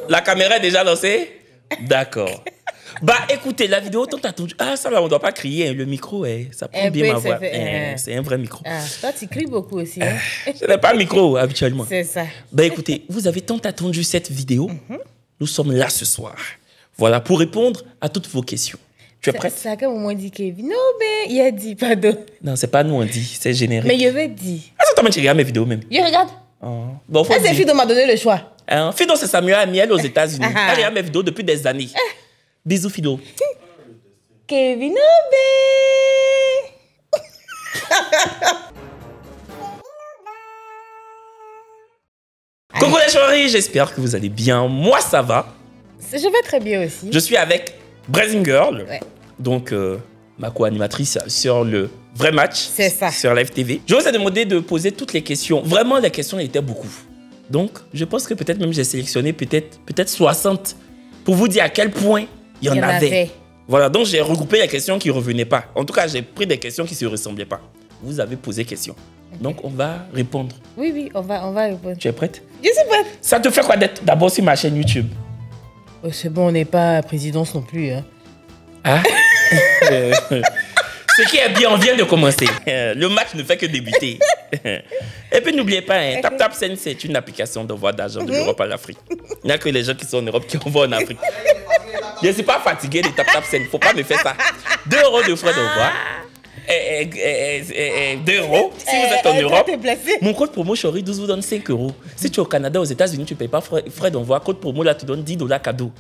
La caméra est déjà lancée? D'accord. Bah écoutez, la vidéo tant attendue. Ah ça là, on ne doit pas crier, hein. Le micro, ça prend bien ma voix. C'est un vrai micro. Ah, toi tu cries beaucoup aussi. Hein? Je n'ai pas de micro habituellement. C'est ça. Bah écoutez, vous avez tant attendu cette vidéo. Nous sommes là ce soir. Voilà, pour répondre à toutes vos questions. Tu es prête? C'est à quel moment on dit Kevin? Non, mais il a dit, pardon. Non, c'est pas nous on dit, c'est générique. Mais je vais dire. Ah, ça tu regardes mes vidéos même. Je regarde. Oh. Bon, faut c'est Fido m'a donné le choix. Fido, c'est Samuel Amiel aux États-Unis. Elle regarde mes vidéos depuis des années. Bisous, Fido. Kevin Obé. Coucou les chéris, j'espère que vous allez bien. Moi, ça va. Je vais très bien aussi. Je suis avec Brazing Girl, donc ma co-animatrice sur le vrai match. C'est ça. Sur Live TV. Je vous ai demandé de poser toutes les questions. Vraiment, les questions étaient beaucoup. Donc, je pense que peut-être même j'ai sélectionné peut-être 60 pour vous dire à quel point il y en avait. Voilà, donc j'ai regroupé les questions qui ne revenaient pas. En tout cas, j'ai pris des questions qui ne se ressemblaient pas. Vous avez posé questions. Donc, on va répondre. Oui, on va répondre. Tu es prête? Je suis prête. Ça te fait quoi d'être d'abord sur ma chaîne YouTube? Oh, c'est bon, on n'est pas à présidence non plus. Hein. Ah? Ce qui est bien, on vient de commencer. Le match ne fait que débuter. Et puis n'oubliez pas, TapTapSend, c'est une application d'envoi d'argent de l'Europe à l'Afrique. Il n'y a que les gens qui sont en Europe qui envoient en Afrique. Je ne suis pas fatigué de TapTapSend, il ne faut pas me faire ça. 2 € de frais d'envoi. 2 € si vous êtes en Europe. Mon code promo Chori12 vous donne 5 €. Si tu es au Canada, aux États-Unis, tu ne payes pas frais d'envoi. Code promo là, tu donnes 10 $ cadeau.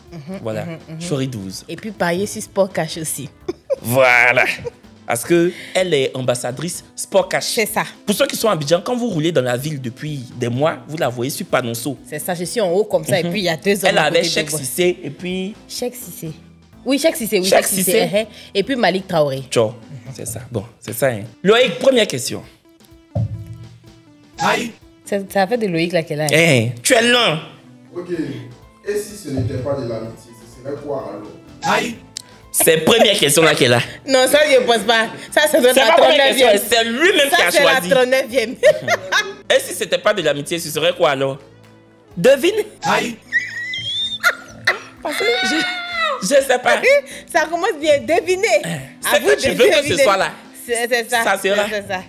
Voilà, Chori12. Et puis parier sur Sport Cash aussi. Voilà. Parce qu'elle est ambassadrice Sport Cash. C'est ça. Pour ceux qui sont à Abidjan, quand vous roulez dans la ville depuis des mois, vous la voyez sur Panonceau. C'est ça, je suis en haut comme ça. Et puis il y a 2 hommes. Elle avait Cheikh Cissé et puis... Cheikh Cissé. Oui, Cheikh Cissé. Oui, Cheikh Cissé. Et puis Malik Traoré. Ciao. C'est ça. Bon, c'est ça. Hein. Loïc, première question. Aïe. Ça a fait de Loïc là qu'elle a. Tu es lent. Ok. Et si ce n'était pas de l'amitié, ce serait quoi alors? Aïe. C'est la première question là qu'elle a. Non, ça je ne pose pas. Ça doit être la 39e. C'est lui-même qui a choisi. Ça, c'est la 39e. Et si c'était pas de l'amitié, ce serait quoi alors? Devine. Aïe. Parce que je sais pas. Ça commence bien. Devinez. C'est que tu veux que ce soit là. C'est ça. Ça sera. C'est ça.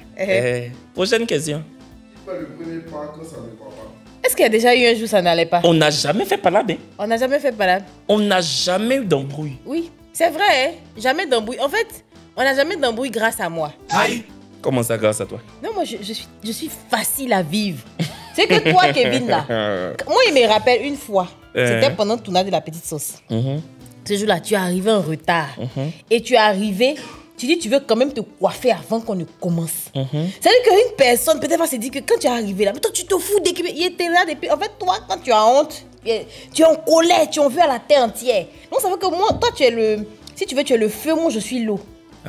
Prochaine question. Tu peux le premier pas quand ça ne va pas. Est-ce qu'il y a déjà eu un jour où ça n'allait pas? On n'a jamais fait palade. Hein? On n'a jamais fait palade. On n'a jamais eu d'embrouille. Oui, c'est vrai. Hein? Jamais d'embrouille. En fait, on n'a jamais d'embrouille grâce à moi. Aïe. Comment ça, grâce à toi? Non, moi, je suis facile à vivre. C'est que toi, Kevin, là, moi, il me rappelle une fois. C'était pendant le tournage de La Petite Sauce. Ce jour-là, tu es arrivé en retard. Et tu es arrivé, tu dis, tu veux quand même te coiffer avant qu'on ne commence. C'est-à-dire qu'une personne, peut-être, va se dire que quand tu es arrivé là, mais toi, tu te fous dès qu'il était là depuis. En fait, toi, quand tu as honte, tu es en colère, tu en veux à la terre entière. Donc, ça veut que moi, toi, tu es le. Si tu veux, tu es le feu, moi, je suis l'eau.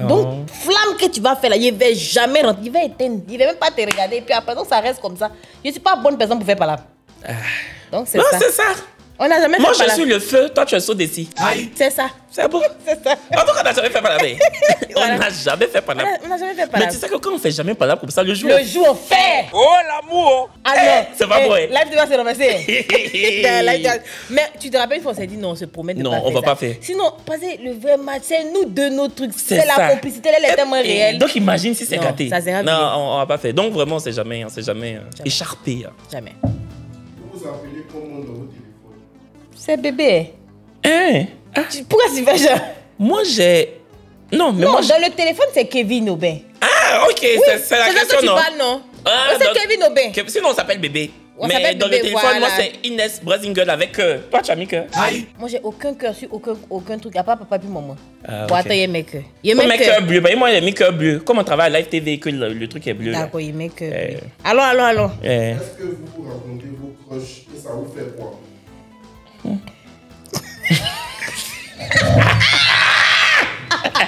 Donc, flamme que tu vas faire là, il ne va jamais rentrer, il va éteindre, il ne va même pas te regarder. Et puis après, donc ça reste comme ça. Je ne suis pas bonne personne pour faire par là. Donc, c'est ça. Non, c'est ça. On n'a jamais Moi, fait je suis le feu, toi, tu es saut d'ici. Aïe. C'est ça. C'est bon. C'est ça. En tout cas, on n'a jamais fait palade. On n'a jamais fait palade. On n'a jamais fait palade. Mais tu sais que quand on ne fait jamais palade comme ça, le jour. Le jour, on fait. Oh, l'amour. Ah non. C'est pas vrai. Live tu vas se ramasser. Mais tu te rappelles, une fois, on s'est dit non, on se promet de non, pas faire on va ça. pas faire. Sinon, passez le vrai match, c'est nous deux, nos trucs. C'est ça. la complicité, elle est tellement réelle. Donc imagine si c'est gâté. Ça sera non, on va pas faire. Donc vraiment, on s'est jamais écharpé. Jamais. Vous vous appelez comment dans vos téléphones? C'est bébé. Pourquoi tu fais ça? Moi, j'ai... Non, mais non, moi... dans le téléphone, c'est Kevin Aubin. Ah, ok, oui, c'est la question, non? C'est non? C'est Kevin Aubin. Sinon, on s'appelle bébé. On mais dans bébé, le téléphone, voilà. moi, c'est Inès Brazinger avec cœur. Toi, tu as mis cœur? Aïe. Moi, j'ai aucun cœur sur aucun truc, à part papa et maman. Ah, bon, attends, il y a mes cœurs. Il met cœur bleu. Bah, moi, il a mis cœur bleu. Comme on travaille à Live TV, que le truc est bleu. D'accord, il met cœur bleu. Allons. Est-ce que vous vous racontez vos crushs et ça vous fait quoi?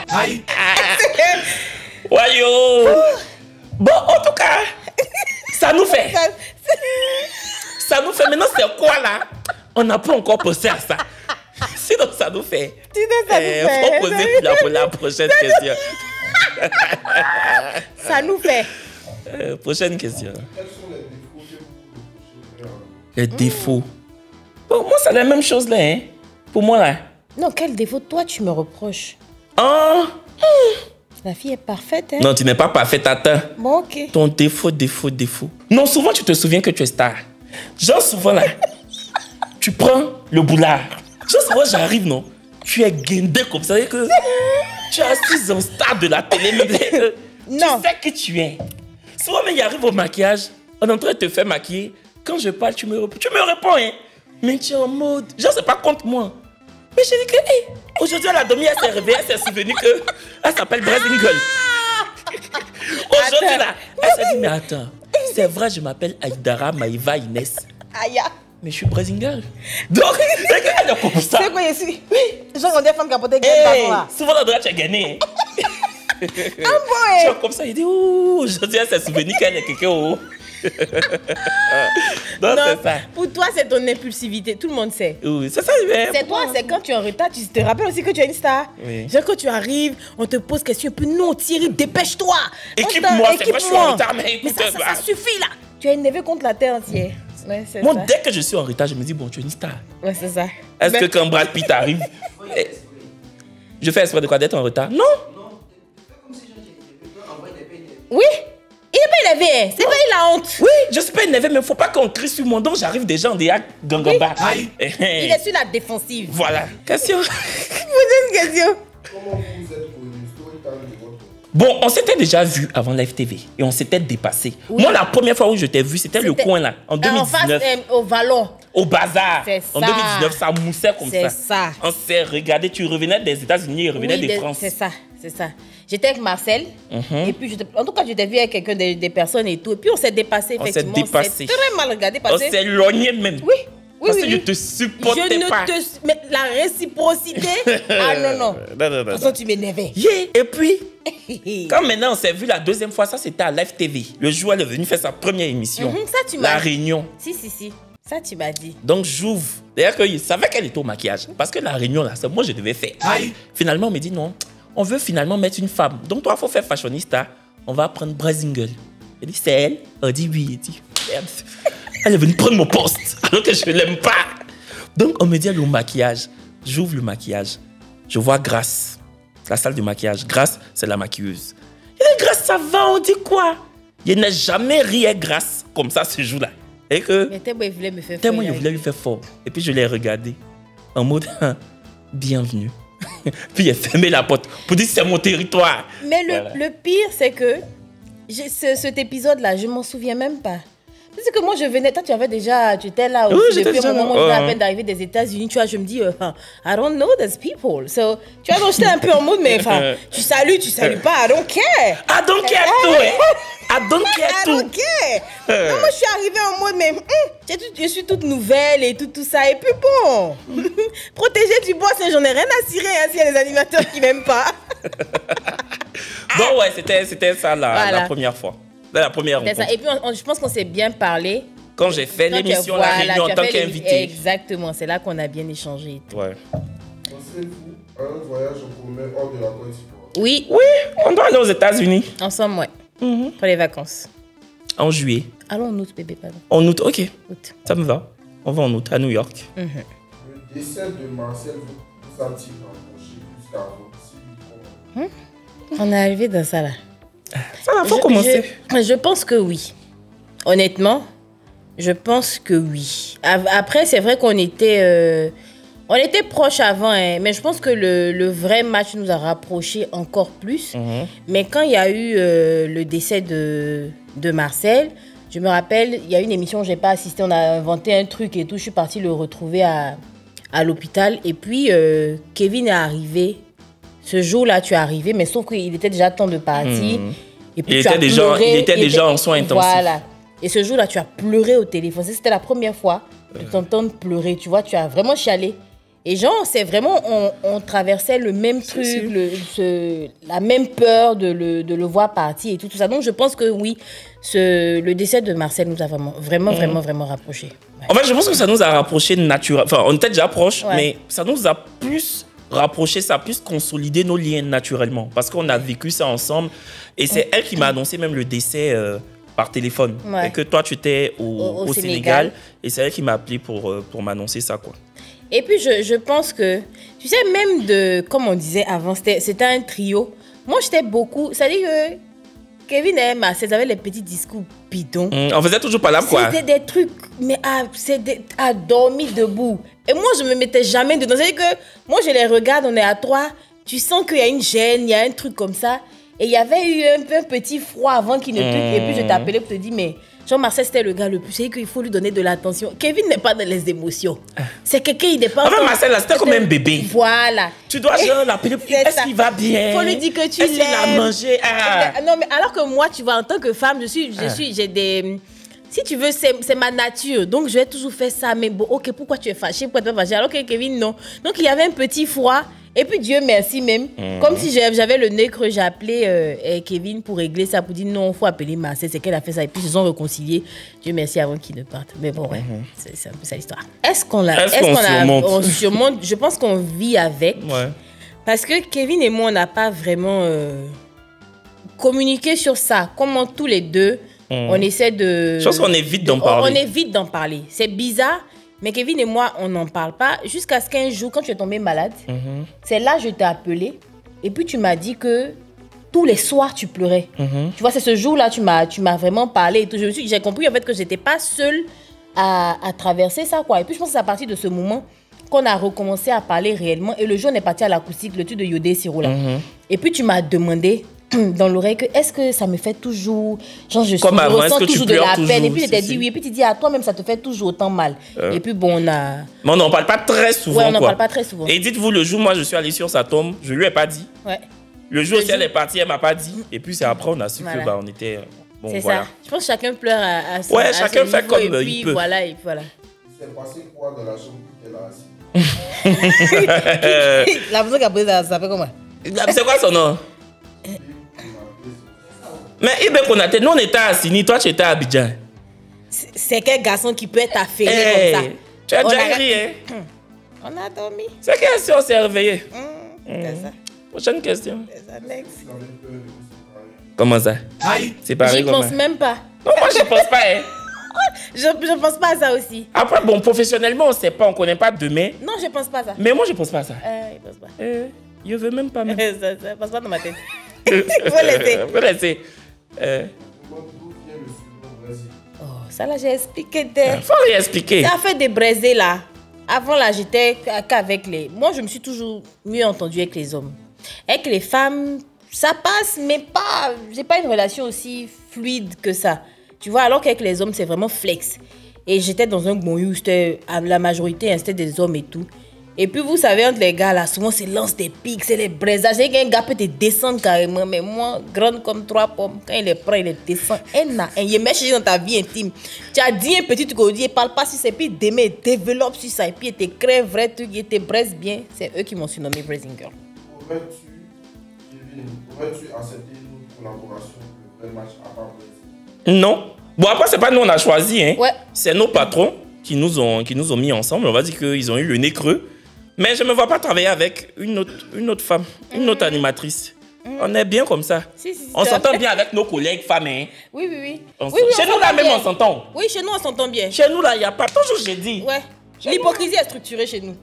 Aïe. Wayo. Bon, en tout cas, ça nous fait. Ça nous fait. Maintenant, c'est quoi là? On n'a pas encore pensé à ça. Sinon, ça nous fait. Faut poser la prochaine question. Ça nous fait. Prochaine question. Quels sont les défauts que vous reprochez? Les défauts. Pour moi, c'est la même chose là. Hein. Pour moi là. Non, quel défaut toi tu me reproches? La fille est parfaite, hein? Non, tu n'es pas parfaite, attends. Bon, ok. Ton défaut. Non, souvent tu te souviens que tu es star. Genre souvent là, tu prends le boulard. Genre souvent j'arrive, non? Tu es guindé comme ça, que tu es assise en star de la télé. Non. Tu sais que tu es. Souvent, mais il arrive au maquillage, on est en train de te faire maquiller. Quand je parle, tu me réponds, hein? Mais tu es en mode, genre c'est pas contre moi. Mais je dis que, hey, aujourd'hui, elle a dormi, elle s'est réveillée, elle s'est souvenue qu'elle s'appelle Brazingol. Aujourd'hui, là, elle s'est dit, mais attends, c'est vrai, je m'appelle Aïdara Maïva Inès. Aïe. Mais je suis Brazingol. Donc, elle est comme ça. C'est quoi, je suis? Oui. Genre, on dit femme capoter, souvent, dans le droit, tu as gagné. Ah bon, tu vois, comme ça, il dit, ouh, aujourd'hui, elle s'est souvenue qu'elle est quelqu'un au haut. Non, c'est ça. Pour toi, c'est ton impulsivité. Tout le monde sait. Oui, c'est ça. C'est toi, c'est quand tu es en retard, tu te rappelles aussi que tu es une star. Oui. Genre, quand tu arrives, on te pose question. Puis non, Thierry, dépêche-toi. Équipe-moi, c'est vrai, je suis en retard, mais écoute. Mais ça suffit là. Tu es énervé contre la terre entière. Ouais, c'est moi, ça. dès que je suis en retard, je me dis, bon, tu es une star. Ouais, c'est ça. Est-ce que quand Brad Pitt arrive, je fais exprès de quoi, d'être en retard? Non. Oui. Il n'est pas énervé, c'est pas il a honte. Oui, je suis pas énervé, mais il ne faut pas qu'on crie sur mon dos. J'arrive déjà en déac gangamba. Oui. Il est sur la défensive. Voilà. Question. Vous avez une question. Comment vous êtes pour une story time de votre... Bon, on s'était déjà vu avant Live TV et on s'était dépassé. Oui. Moi, la première fois où je t'ai vu, c'était le coin là, en 2019. En face, au Vallon. Au bazar. C'est en ça. 2019, ça moussait comme ça. C'est ça. On s'est regardé, tu revenais des États-Unis, il revenait de France. C'est ça, c'est ça. J'étais avec Marcel, et puis en tout cas, j'étais vu avec quelqu'un des personnes et tout. Et puis on s'est dépassé, effectivement. On s'est dépassé. On s'est très mal regardé. On s'est éloigné même. Oui. Oui, parce oui, que je te supportais pas. Mais la réciprocité. Ah non, non. De toute façon, tu m'énervais. Yeah. Et puis, quand maintenant on s'est vu la deuxième fois, ça c'était à Live TV. Le jour où elle est venue faire sa première émission. Ça, tu m'as La Réunion. Si. Ça, tu m'as dit. Donc j'ouvre. D'ailleurs, il savait qu'elle était au maquillage. Parce que la Réunion, là, c'est moi je devais faire. Aïe. Finalement, on me dit non. On veut finalement mettre une femme. Donc toi, il faut faire fashionista. On va prendre Brazingol. Elle dit c'est elle. On dit oui. Elle dit merde. Elle est venue prendre mon poste alors que je ne l'aime pas. Donc, on me dit, le maquillage. J'ouvre le maquillage. Je vois Grace. La salle de maquillage. Grace, c'est la maquilleuse. Et là, Grace, ça va, on dit quoi? Je n'ai jamais ri avec Grace comme ça ce jour-là. Et que... Mais tellement il voulait me faire fort. Tellement il voulait lui faire fort. Et puis, je l'ai regardé en mode, bienvenue. Puis, il a fermé la porte pour dire, c'est mon territoire. Mais le pire, c'est que cet épisode-là, je ne m'en souviens même pas. Parce que moi, je venais, toi, tu étais là aussi. Oui, depuis un moment, je venais à peine d'arriver des États-Unis, tu vois, je me dis, I don't know these people. So, tu vois, donc j'étais un peu en mode, mais enfin, tu salues pas, I don't care. I don't care tout, I don't care tout. I don't care. Non, moi, je suis arrivée en mode, mais je suis toute nouvelle et tout ça. Et puis bon, protéger du bois, j'en ai rien à cirer hein, s'il y a des animateurs qui m'aiment pas. Bon, ouais, c'était ça la première fois. La première rencontre. Ça. Et puis, je pense qu'on s'est bien parlé. Quand j'ai fait l'émission La Réunion en tant qu'invité. Exactement, c'est là qu'on a bien échangé. Ouais. Pensez-vous à un voyage en commun hors de la Côte d'Ivoire? Oui. Oui, on doit aller aux États-Unis. Ensemble, ouais. Pour les vacances. En juillet. Allons en août, bébé, pardon. En août, ok. Août. Ça me va. On va en août, à New York. Le décès de Marcel vous a-t-il rapproché plus qu'avant? On est arrivé dans ça là. Ça va, faut commencer. Je pense que oui. Honnêtement, je pense que oui. Après, c'est vrai qu'on était proches avant, hein, mais je pense que le vrai match nous a rapprochés encore plus. Mais quand il y a eu le décès de Marcel, je me rappelle, il y a une émission où je n'ai pas assisté, on a inventé un truc et tout. Je suis partie le retrouver à l'hôpital. Et puis, Kevin est arrivé. Ce jour-là, tu es arrivé, mais sauf qu'il était déjà temps de partir. Et puis, il était déjà en soins intensifs. Voilà. Et ce jour-là, tu as pleuré au téléphone. C'était la première fois de t'entendre pleurer. Tu vois, tu as vraiment chialé. Et genre, c'est vraiment, on traversait le même truc, la même peur de le voir partir et tout ça. Donc, je pense que oui, le décès de Marcel nous a vraiment rapprochés. Ouais. En fait, je pense que ça nous a rapprochés naturellement. Enfin, on était déjà proches, mais ça nous a plus rapprochés, ça a plus consolidé nos liens naturellement. Parce qu'on a vécu ça ensemble. Et c'est elle qui m'a annoncé même le décès par téléphone. Et que toi, tu étais au Sénégal. Et c'est elle qui m'a appelé pour m'annoncer ça, quoi. Et puis, je pense que, tu sais, même comme on disait avant, c'était un trio. Moi, j'étais beaucoup... C'est-à-dire que Kevin et Marcel avaient les petits discours bidons. On faisait toujours pas là, quoi. C'était des trucs, mais à dormir debout. Et moi, je me mettais jamais dedans. C'est-à-dire que moi, je les regarde, on est à 3. Tu sens qu'il y a une gêne, il y a un truc comme ça. Et il y avait eu un petit froid avant qu'il ne truc. Et puis, je t'appelais pour te dire, mais Jean-Marcel, c'était le gars le plus. C'est qu'il faut lui donner de l'attention. Kevin n'est pas dans les émotions. C'est quelqu'un, il n'est pas... Enfin, Marcel, là, c'était comme un bébé. Voilà. Tu dois l'appeler. Est-ce qu'il va bien? Il faut lui dire que tu l'aimes. Est-ce qu'il a mangé? Non, mais alors que moi, tu vois, en tant que femme, j'ai des... Si tu veux, c'est ma nature. Donc, je vais toujours faire ça. Mais bon, ok, pourquoi tu es fâché? Pourquoi tu es fâché? Alors que Kevin, non. Donc, il y avait un petit froid. Et puis, Dieu merci même. Comme si j'avais le nez creux, j'ai appelé Kevin pour régler ça, pour dire non, il faut appeler Marcel. C'est qu'elle a fait ça. Et puis, ils se sont réconciliés. Dieu merci avant qu'ils ne partent. Mais bon, ouais, c'est un peu ça l'histoire. Est-ce qu'on surmonte? Je pense qu'on vit avec. Ouais. Parce que Kevin et moi, on n'a pas vraiment communiqué sur ça. Comment tous les deux... On essaie de... Je pense qu'on évite d'en parler. On évite d'en parler. C'est bizarre, mais Kevin et moi, on n'en parle pas. Jusqu'à ce qu'un jour, quand tu es tombé malade, c'est là que je t'ai appelé. Et puis, tu m'as dit que tous les soirs, tu pleurais. Tu vois, c'est ce jour-là, tu m'as vraiment parlé. Et tout. J'ai compris en fait que je n'étais pas seule à traverser ça, quoi. Et puis, je pense que c'est à partir de ce moment qu'on a recommencé à parler réellement. Et le jour, on est parti à l'acoustique, le truc de Yodé Siroula. Et puis, tu m'as demandé... dans l'oreille, que est-ce que ça me fait toujours, genre je ressens toujours de la peine, et puis je t'ai dit oui, et puis tu dis à toi-même ça te fait toujours autant mal. Et puis bon, on a... Mais on n'en parle pas très souvent. Ouais, on n'en parle pas très souvent. Et dites-vous, le jour moi je suis allé sur sa tombe, je lui ai pas dit. Ouais. Le jour où elle est partie, elle m'a pas dit. Et puis c'est après on a su que on était... Bon, c'est voilà. ça. Je pense que chacun pleure à son ouais, chacun fait niveau, comme et puis, il peut. Voilà, et voilà. Il s'est passé quoi dans la chambre où tu étais là assis? La personne qui a posé ça s'appelle comment? C'est quoi son nom? Mais Ibé Konaté, nous on était à Sini, toi tu étais à Abidjan. C'est quel garçon qui peut être affairé comme ça? Tu as déjà ri, hein? On a dormi. C'est quelle si on s'est réveillé? C'est ça. Prochaine question. C'est ça, next. Comment ça? C'est pareil. J'y pense même pas. Non, moi j'y pense pas, hein. Je pense pas à ça aussi. Après, bon, professionnellement, on sait pas, on connaît pas demain. Non, je pense pas à ça. Mais moi, je pense pas à ça. Il pense pas. Je veux même pas. Même. Ça passe pas dans ma tête. Faut laisser. Oh, ça là, j'ai expliqué. Faut rien expliquer. Ça a fait des braisés là. Avant là, j'étais qu'avec les... Moi, je me suis toujours mieux entendue avec les hommes. Avec les femmes, ça passe, mais pas... J'ai pas une relation aussi fluide que ça. Tu vois, alors qu'avec les hommes, c'est vraiment flex. Et j'étais dans un bon où c'était la majorité, c'était des hommes et tout. Et puis, vous savez, entre les gars, là, souvent, c'est lance des pics, c'est les braisages. C'est qu'un gars peut te descendre carrément. Mais moi, grande comme 3 pommes, quand il est prêt, il est descend. Il met chez dans ta vie intime. Tu as dit un petit truc au dit, il parle pas sur ça. Et puis, demain, il développe sur ça. Et puis, il te crée un vrai truc, il te braise bien. C'est eux qui m'ont surnommé Braising Girl. Aurais-tu accepté une collaboration pour le match à part Brésil? Non. Bon, après, c'est pas nous, on a choisi. Hein. Ouais. C'est nos patrons qui nous ont mis ensemble. On va dire qu'ils ont eu le nez creux. Mais je ne me vois pas travailler avec une autre femme, une autre animatrice. On est bien comme ça. Si, on s'entend bien avec nos collègues femmes. Hein. Oui. Chez nous, là même, on s'entend. Oui, chez nous, on s'entend bien. Chez nous, là, il n'y a pas. Toujours, j'ai dit. Ouais. L'hypocrisie est structurée chez nous.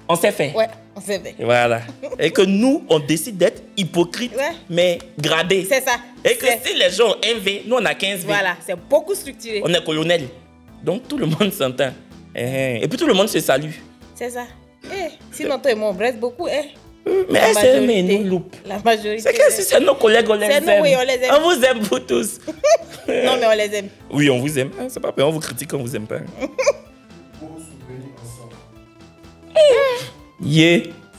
On s'est fait. Ouais, on s'est fait. Voilà. Et que nous, on décide d'être hypocrites, mais gradés. C'est ça. Et que si les gens ont 1 V, nous, on a 15 V. Voilà, c'est beaucoup structuré. On est colonel. Donc, tout le monde s'entend. Et puis, tout le monde se salue. C'est ça. Sinon, toi et moi, on braise beaucoup. Mais c'est nous loupe. La majorité. C'est que si c'est nos collègues, on les aime. Oui, on les aime. On vous aime, vous tous. Non, mais on les aime. Oui, on vous aime. C'est pas peur, on vous critique, on vous aime pas. Beaux souvenirs ensemble.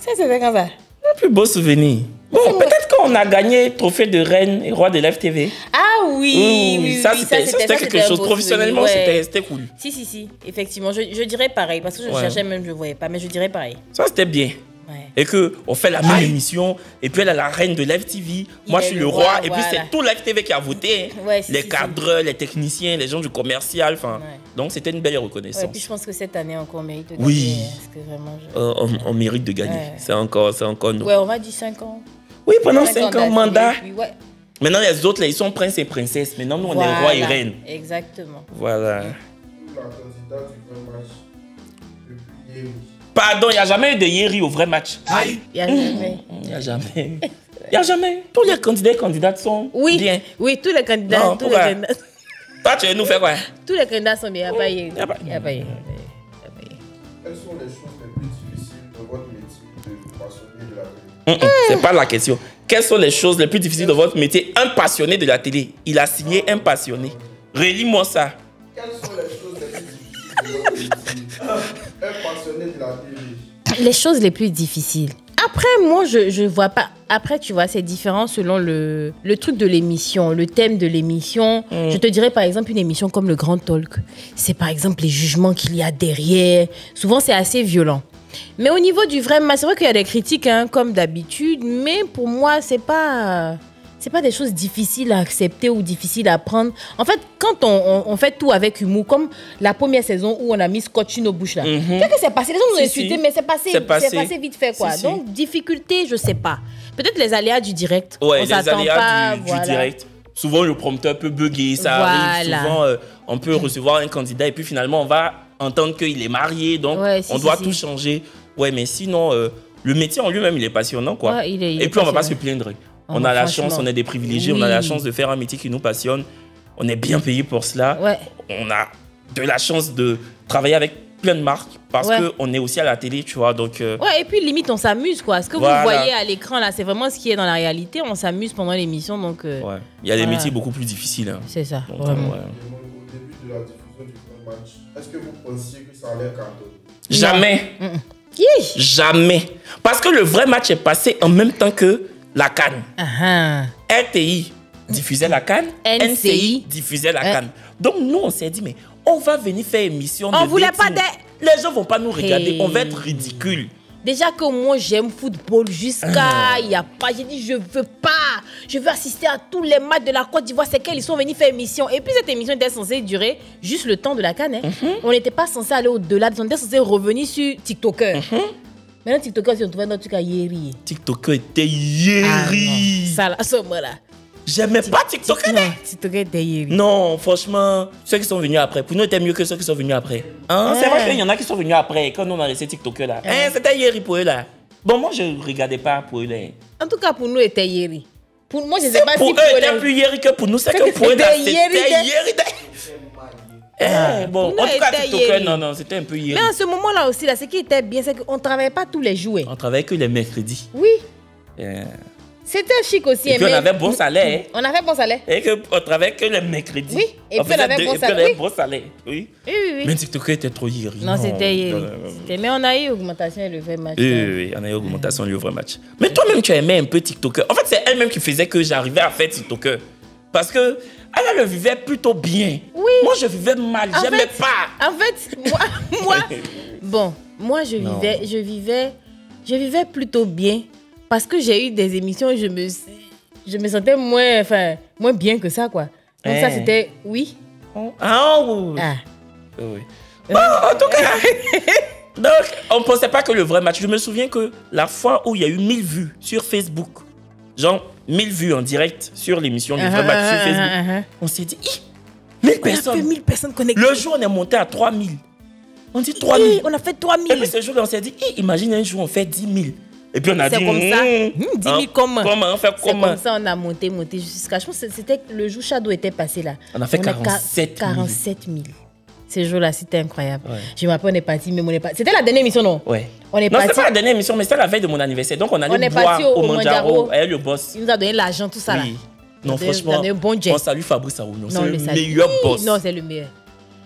Ça, c'était comme ça. Le plus beau souvenir. Bon, peut-être qu'on a gagné trophée de reine et roi de Live TV. Ah oui. Ça, c'était quelque chose. Professionnellement, c'était cool. Si. Effectivement, je dirais pareil. Parce que je cherchais même, je ne voyais pas. Mais je dirais pareil. Ça, c'était bien. Ouais. Et qu'on fait la même émission. Et puis, elle est la reine de Live TV. Moi, je suis le roi. Et puis, c'est tout Live TV qui a voté. Ouais, les cadreurs, les techniciens, les gens du commercial. Donc, c'était une belle reconnaissance. Et puis, je pense que cette année, encore, on mérite de gagner. Oui. Parce que vraiment, on mérite de gagner. C'est encore nous. Ouais, on va dire 5 ans. Oui, pendant 5 ans, mandat. Oui, ouais. Maintenant, les autres, là, ils sont princes et princesses. Maintenant, nous, on est rois et reines. Exactement. Voilà. La candidate du vrai match le plus yéri. Pardon, il n'y a jamais eu de yéri au vrai match. Il n'y a jamais. Il n'y a jamais. Il n'y a jamais. Tous les candidats et candidates sont bien. Oui, tous les candidats. Non, tous les candidats. Toi, tu veux nous faire quoi? Tous les candidats sont bien. Il n'y a pas yéri. Quelles sont les choses les plus difficiles de votre métier de passionné de la télé? C'est pas la question. Quelles sont les choses les plus difficiles de votre métier? Un passionné de la télé. Il a signé un passionné. Relis-moi ça. Quelles sont les choses les plus difficiles de votre métier? Un passionné de la télé. Les choses les plus difficiles. Après, moi, je vois pas. Après, tu vois, c'est différent selon le truc de l'émission, le thème de l'émission. Je te dirais, par exemple, une émission comme le Grand Talk. C'est, par exemple, les jugements qu'il y a derrière. Souvent, c'est assez violent. Mais au niveau du vrai match, c'est vrai qu'il y a des critiques, hein, comme d'habitude. Mais pour moi, c'est pas des choses difficiles à accepter ou difficiles à prendre. En fait, quand on fait tout avec humour, comme la première saison où on a mis scotch sur nos bouches là. Qu'est-ce que c'est passé? Les gens nous ont insultés, mais c'est passé vite fait, quoi. Donc, difficulté, je sais pas. Peut-être les aléas du direct. Ouais, les aléas du direct. Souvent, le prompteur peut bugger, ça arrive. Souvent, on peut recevoir un candidat et puis finalement, on va entendre qu'il est marié. Donc, on doit tout changer. Ouais, mais sinon, le métier en lui-même, il est passionnant, quoi. Ouais, il et puis, on va pas se plaindre. On a la chance, on est des privilégiés, on a la chance de faire un métier qui nous passionne. On est bien payé pour cela. Ouais. On a de la chance de travailler avec plein de marques parce qu'on est aussi à la télé, tu vois. Donc, ouais, et puis limite, on s'amuse, quoi. Ce que vous voyez à l'écran, là, c'est vraiment ce qui est dans la réalité. On s'amuse pendant l'émission, donc... ouais. Il y a des métiers beaucoup plus difficiles. Hein. C'est ça, donc, vraiment. Au début de la diffusion du premier match, est-ce que vous pensiez que ça allait cartonner? Jamais. Jamais. Parce que le vrai match est passé en même temps que la CAN. RTI diffusait la CAN, NCI diffusait la CAN. Donc nous, on s'est dit, mais on va venir faire émission. On voulait pas des... Les gens vont pas nous regarder, on va être ridicule. Déjà que moi, j'aime football jusqu'à... Il n'y a pas... J'ai dit, je veux pas. Je veux assister à tous les matchs de la Côte d'Ivoire. C'est qu'ils sont venus faire émission. Et puis cette émission était censée durer juste le temps de la CAN. On n'était pas censé aller au-delà. On était censé revenir sur TikToker. Maintenant, TikToker, si on trouvait notre truc à Yeri. TikToker était Yeri. Ça, à ce moment-là. J'aimais pas TikToker. Non, TikToker était Yeri. Non, franchement, ceux qui sont venus après, pour nous, c'était mieux que ceux qui sont venus après. Hein? C'est vrai qu'il y en a qui sont venus après, quand on a laissé TikToker là. C'était Yeri pour eux là. Bon, moi, je ne regardais pas pour eux là. En tout cas, pour nous, c'était Yeri. Pour moi, je ne sais pas si pour eux, c'était plus Yeri que pour nous. C'est que pour eux, c'était Yeri. Bon, en tout cas, TikToker, non, c'était un peu Yeri. Mais en ce moment-là aussi, là, ce qui était bien, c'est qu'on ne travaillait pas tous les jours. On travaillait que les mercredis. Oui. C'était chic aussi. Et puis on avait bon salaire. On avait bon salaire. Et qu'on travaillait que les mercredis. Oui, et puis on avait bon salaire. Bon salaire. Oui. Mais TikToker était trop Yeri. Non, c'était Yeri. Mais on a eu augmentation et le vrai match. Oui, on a eu augmentation et le vrai match. Mais toi-même, tu aimais un peu TikToker. En fait, c'est elle-même qui faisait que j'arrivais à faire TikToker. Parce que elle le vivait plutôt bien. Oui. Moi, je vivais mal. J'aimais pas. En fait, moi, je vivais plutôt bien. Parce que j'ai eu des émissions où je me sentais moins bien que ça, quoi. Donc ça, c'était... Oui. Oui. Bon, en tout cas... Donc, on ne pensait pas que le vrai match... Je me souviens que la fois où il y a eu 1000 vues sur Facebook, genre 1000 vues en direct sur l'émission du vrai match sur Facebook, on s'est dit, 1000 personnes. On a fait 1000 personnes connectées. Le jour, on est monté à 3000. On dit 3000. On a fait 3000. Et puis ce jour-là, on s'est dit, imagine un jour, on fait 10 000. Et puis on a dit, c'est comme ça. 10 000 comment? Comment faire comment? C'est comme ça, on a monté jusqu'à... Je pense que c'était le jour Shadow était passé là. On a fait 47 000. Ce jour-là, c'était incroyable. Ouais. Je me rappelle, on est parti, mais on est parti. C'était la dernière émission, non? Ouais. Non, c'était pas la dernière émission, mais c'était la veille de mon anniversaire. Donc on allait boire au Manjaro avec le boss. Il nous a donné l'argent, tout ça là. Non, franchement, on salue Fabrice Arounion. C'est le meilleur boss. Non, c'est le meilleur.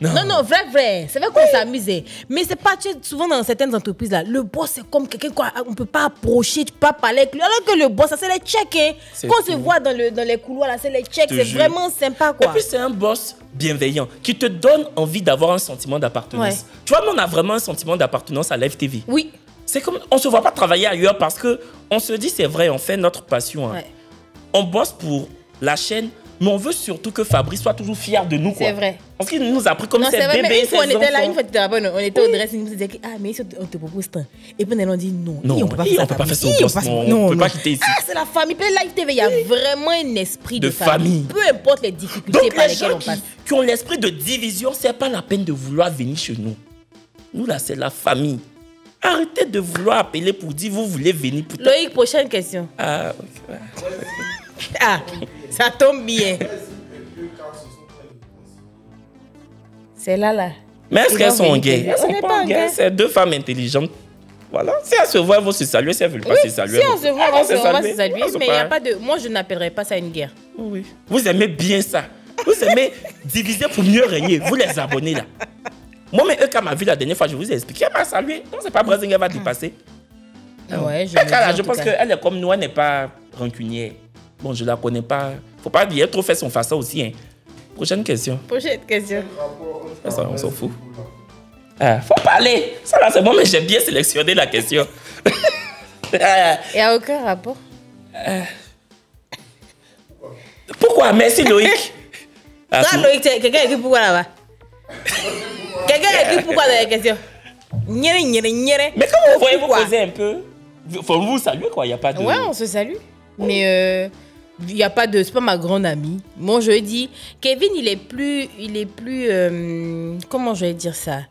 Non, vrai. C'est vrai qu'on s'amusait. Mais c'est pas, tu sais, souvent dans certaines entreprises, là, le boss, c'est comme quelqu'un qu'on ne peut pas approcher, tu peux pas parler avec lui. Alors que le boss, ça, c'est les checks. Hein. Quand on se voit dans les couloirs, là, c'est les checks. C'est vraiment sympa, quoi. Et puis, c'est un boss bienveillant qui te donne envie d'avoir un sentiment d'appartenance. Ouais. Tu vois, nous, on a vraiment un sentiment d'appartenance à Live TV. Oui. C'est comme, on ne se voit pas travailler ailleurs parce qu'on se dit, c'est vrai, on fait notre passion. Hein. Ouais. On bosse pour la chaîne Mais on veut surtout que Fabrice soit toujours fier de nous. C'est vrai. Parce qu'il nous a pris comme ses bébés. Mais une fois, on était là, une fois, tu te rappelles, on était au dressing, on se disait, ah, mais on te propose tant. Et puis, on a dit non. Non, on ne peut pas faire ça au poste. On ne peut pas quitter ici. Ah, c'est la famille. Puis, Live TV, il y a vraiment un esprit de famille. Peu importe les difficultés par lesquelles on passe. Qui ont l'esprit de division, c'est pas la peine de vouloir venir chez nous. Nous, là, c'est la famille. Arrêtez de vouloir appeler pour dire vous voulez venir. Loïc, prochaine question. Ah, ok. Ah, ça tombe bien. C'est là. Mais est-ce qu'elles sont gays? Elles sont pas gays. C'est deux femmes intelligentes. Voilà. Si elles se voient, elles vont se saluer. Si elles ne veulent pas se saluer. Si on se voit, on va se saluer. Mais il n'y a pas de. Moi, je n'appellerais pas ça une guerre. Oui. Vous aimez bien ça. Vous aimez diviser pour mieux régner. Vous les abonnez là. Moi, mais eux, quand m'a vu la dernière fois, je vous ai expliqué. Elle m'a salué. Non, c'est pas Brazing, elle va dépasser. Ouais, je pense qu'elle est comme nous, elle n'est pas rancunière. Bon, je la connais pas. Faut pas dire, elle a trop fait son façon aussi. Hein. Prochaine question. Ça, on s'en fout. Faut parler. Ça là, c'est bon, mais j'ai bien sélectionné la question. Il n'y a aucun rapport. Pourquoi? Merci Loïc. Toi, Loïc, quelqu'un a écrit pourquoi là-bas? Quelqu'un a écrit pourquoi dans la question? Mais comment vous voyez vous poser un peu? Faut vous saluer quoi, il n'y a pas de... Ouais, on se salue. Mais il n'y a pas de... C'est pas ma grande amie. Moi, je dis, Kevin, il est plus comment je vais dire ça?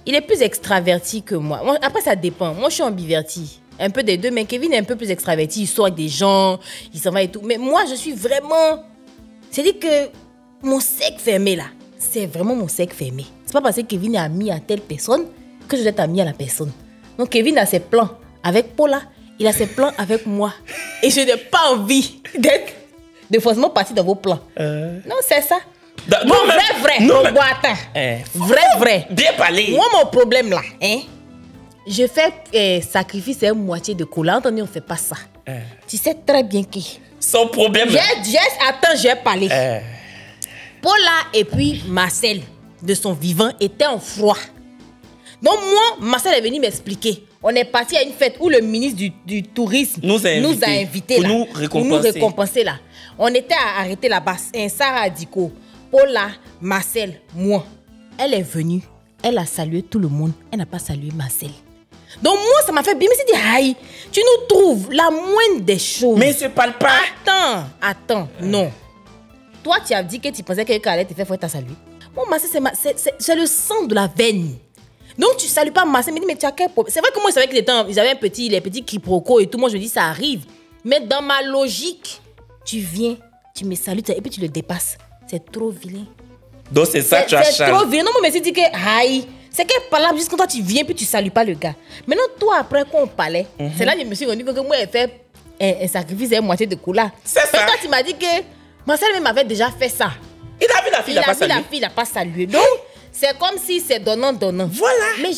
Il est plus extraverti que moi. Après, ça dépend. Moi, je suis ambivertie. Un peu des deux, mais Kevin est un peu plus extraverti. Il sort avec des gens, il s'en va et tout. Mais moi, je suis vraiment... C'est-à-dire que mon cercle fermé, là, c'est vraiment mon cercle fermé. C'est pas parce que Kevin est ami à telle personne que je dois être ami à la personne. Donc, Kevin a ses plans avec Paula. Il a ses plans avec moi. Et je n'ai pas envie de forcément partir dans vos plans. Non, c'est ça. Non, vrai. Non, mais... Bon, vrai. Bien parlé. Moi, mon problème là, je fais sacrifice à une moitié de cola. Attendez, on ne fait pas ça. Tu sais très bien qui. Son problème. Attends, j'ai parlé. Paula et puis Marcel, de son vivant, étaient en froid. Donc moi, Marcel est venu m'expliquer. On est parti à une fête où le ministre du Tourisme nous a invités pour là, nous récompenser là. On était arrêtés là-bas. Sarah Adiko, Paula, Marcel, moi. Elle est venue, elle a salué tout le monde. Elle n'a pas salué Marcel. Donc moi, ça m'a fait bien. Je me suis dit, aïe, tu nous trouves la moindre des choses. Mais je ne parle pas. Attends, non. Toi, tu as dit que tu pensais que quelqu'un allait te faire ta saluer. Bon, Marcel, c'est le sang de la veine. Donc, tu ne salues pas Marcel. Mais tu as quel problème? C'est vrai que moi, je savais qu'ils avaient les petits quiproquos et tout. Moi, je me dis, ça arrive. Mais dans ma logique, tu viens, tu me salues et puis tu le dépasses. C'est trop vilain. Donc, c'est ça que tu as C'est trop vilain. Non, moi, je me suis dit que, aïe, c'est quelle parole juste quand toi, tu viens puis tu ne salues pas le gars. Maintenant, toi, après qu'on parlait, c'est là que je me suis rendu compte que moi, j'ai fait un sacrifice à une moitié de cola. C'est ça. Mais toi, tu m'as dit que Marcel même avait déjà fait ça. Il a vu la fille, il n'a pas salué. Donc, c'est comme si c'est donnant. Voilà. Mais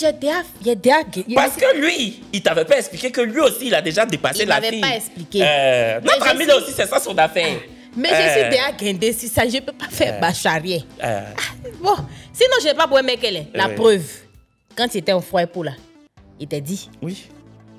parce que lui, il t'avait pas expliqué que lui aussi, il a déjà dépassé la fille. Il m'avait pas expliqué. Notre ami là aussi, c'est ça son affaire. Mais je suis déjà guindée si ça, je ne peux pas faire bacharier. Bon, sinon, je n'ai pas pour un mec elle est. La preuve, quand il était en froid pour là, il t'a dit. Oui.